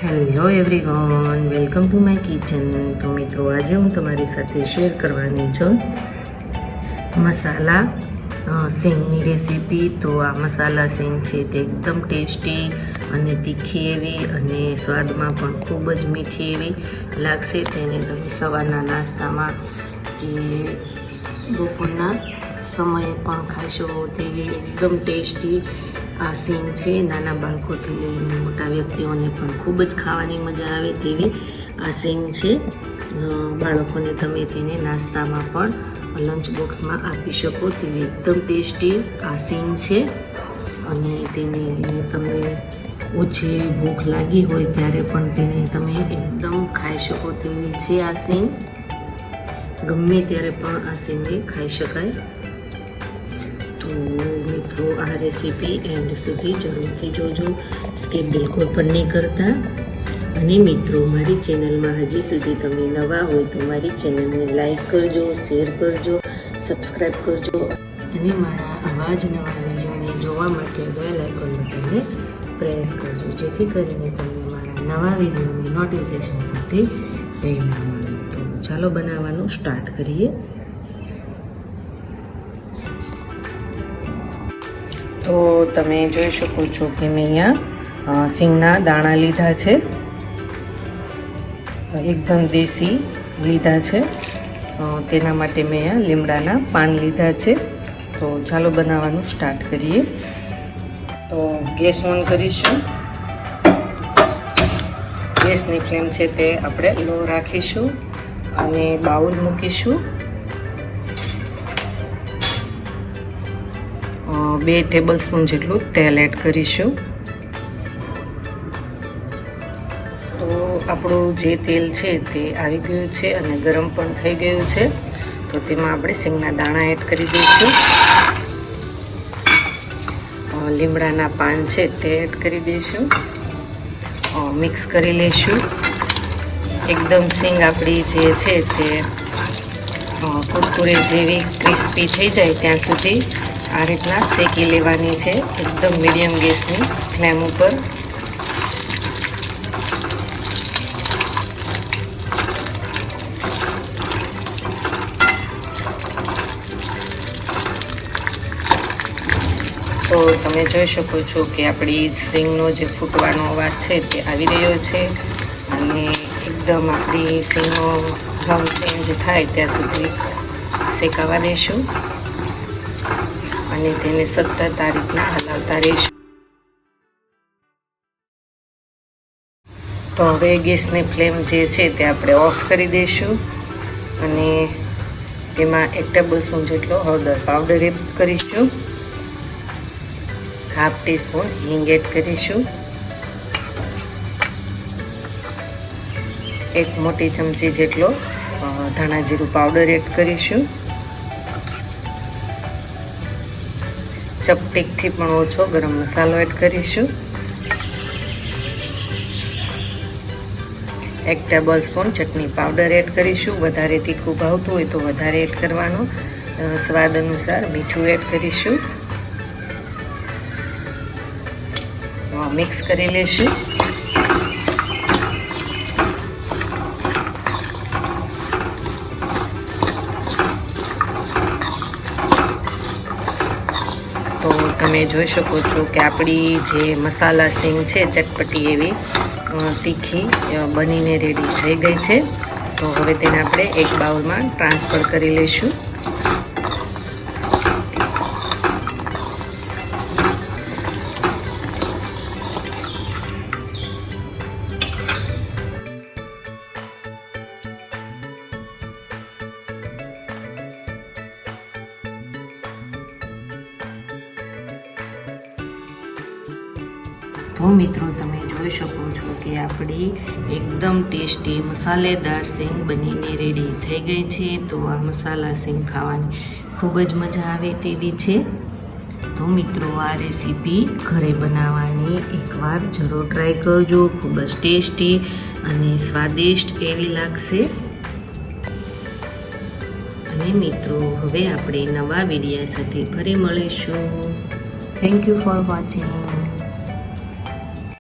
Hello everyone, welcome to my kitchen. તો મિત્રો, આજે હું તમારી સાથે શેર કરવાની છું મસાલા સિંગની રેસીપી। તો આ મસાલા સિંગ છે તે એકદમ ટેસ્ટી અને તીખી એવી અને સ્વાદમાં પણ ખૂબ જ મીઠી એવી લાગશે। તેને તમે સવારના નાસ્તામાં કે બપોરના સમયે પણ ખાઈ શકો તેવી એકદમ ટેસ્ટી આ સિંગ છે। નાના બાળકોથી લઈને મોટા વ્યક્તિઓને પણ ખૂબ જ ખાવાની મજા આવે તેવી આ સિંગ છે। બાળકોને તમે તેને નાસ્તામાં પણ લંચ બોક્સમાં આપી શકો તેવી એકદમ ટેસ્ટી આ સિંગ છે। અને તેને તમને ઓછી ભૂખ લાગી હોય ત્યારે પણ તેને તમે એકદમ ખાઈ શકો તેવી છે આ સિંગ। ગમે ત્યારે પણ આ સિંગને ખાઈ શકાય। તો મિત્રો, આ રેસીપી એન્ડ સુધી જરૂરથી જોજો, સ્કીપ બિલકુલ પણ નહીં કરતા। અને મિત્રો, મારી ચેનલમાં હજી સુધી તમે નવા હોય તો મારી ચેનલને લાઈક કરજો, શેર કરજો, સબસ્ક્રાઈબ કરજો અને મારા આવા જ નવા વિડીયોને જોવા માટે બેલ આઇકોન બટનને પ્રેસ કરજો, જેથી કરીને તમને મારા નવા વિડીયોની નોટિફિકેશન સાથે પહેલાં મળે। તો ચાલો બનાવવાનું સ્ટાર્ટ કરીએ। તો તમે જોઈ શકો છો કે મેં અહીંયા સિંગના દાણા લીધા છે, એકદમ દેશી લીધા છે। તેના માટે મેં અહીંયા લીમડાના પાન લીધા છે। તો ચાલો બનાવવાનું સ્ટાર્ટ કરીએ। તો ગેસ ઓન કરીશું। ગેસની ફ્લેમ છે તે આપણે લો રાખીશું અને બાઉલ મૂકીશું। 2 ટેબલસ્પૂન જેટલું તેલ એડ કરીશું। તો આપણું જે તેલ છે તે આવી ગયું છે અને ગરમ પણ થઈ ગયું છે। તો તેમાં આપણે સિંગના દાણા એડ કરી દઈશું। લીમડાના પાન છે તે એડ કરી દઈશું। મિક્સ કરી લઈશું। એકદમ સિંગ આપણી જે છે તે કુરકુરે જેવી ક્રિસ્પી થઈ જાય ત્યાં સુધી આ રીતના શેકી લેવાની છે, એકદમ મીડિયમ ગેસની ફ્લેમ ઉપર। તો તમે જોઈ શકો છો કે આપણી સિંગનો જે ફૂટવાનો અવાજ છે તે આવી રહ્યો છે અને એકદમ આપણી સિંગનો રંગ ચેન્જ થાય ત્યાં સુધી શેકાવા દઈશું અને તેને સતત આ રીતના હલાવતા રહીશું। તો હવે ગેસની ફ્લેમ જે છે તે આપણે ઓફ કરી દઈશું અને તેમાં 1 ટેબલસ્પૂન જેટલો હળદર પાવડર એડ કરીશું। 1/2 ટીસ્પૂન હિંગ એડ કરીશું। 1 મોટી ચમચી જેટલો ધાણા જીરું પાવડર એડ કરીશું। ચપટીકથી પણ ઓછો ગરમ મસાલો એડ કરીશું। 1 ટેબલસ્પૂન ચટણી પાવડર એડ કરીશું। વધારે તીખું ભાવતું હોય તો વધારે એડ કરવાનું। સ્વાદ અનુસાર મીઠું એડ કરીશું। મિક્સ કરી લેશું। તો તમે જોઈ શકો છો કે આપણી જે મસાલા સિંગ છે ચટપટી એવી તીખી બનીને રેડી થઈ ગઈ છે। તો હવે તેને આપણે એક બાઉલમાં ટ્રાન્સફર કરી લઈશું। તો મિત્રો, તમે જોઈ શકો છો કે આપણી એકદમ ટેસ્ટી મસાલેદાર સિંગ બનીને રેડી થઈ ગઈ છે। તો આ મસાલા સિંગ ખાવાની ખૂબ જ મજા આવે તેવી છે। તો મિત્રો, આ રેસીપી ઘરે બનાવવાની એકવાર જરૂર ટ્રાય કરજો, ખૂબ જ ટેસ્ટી અને સ્વાદિષ્ટ એવી લાગશે। અને મિત્રો, હવે આપણે નવા વિડીયો સાથે ફરી મળીશું। Thank you for watching.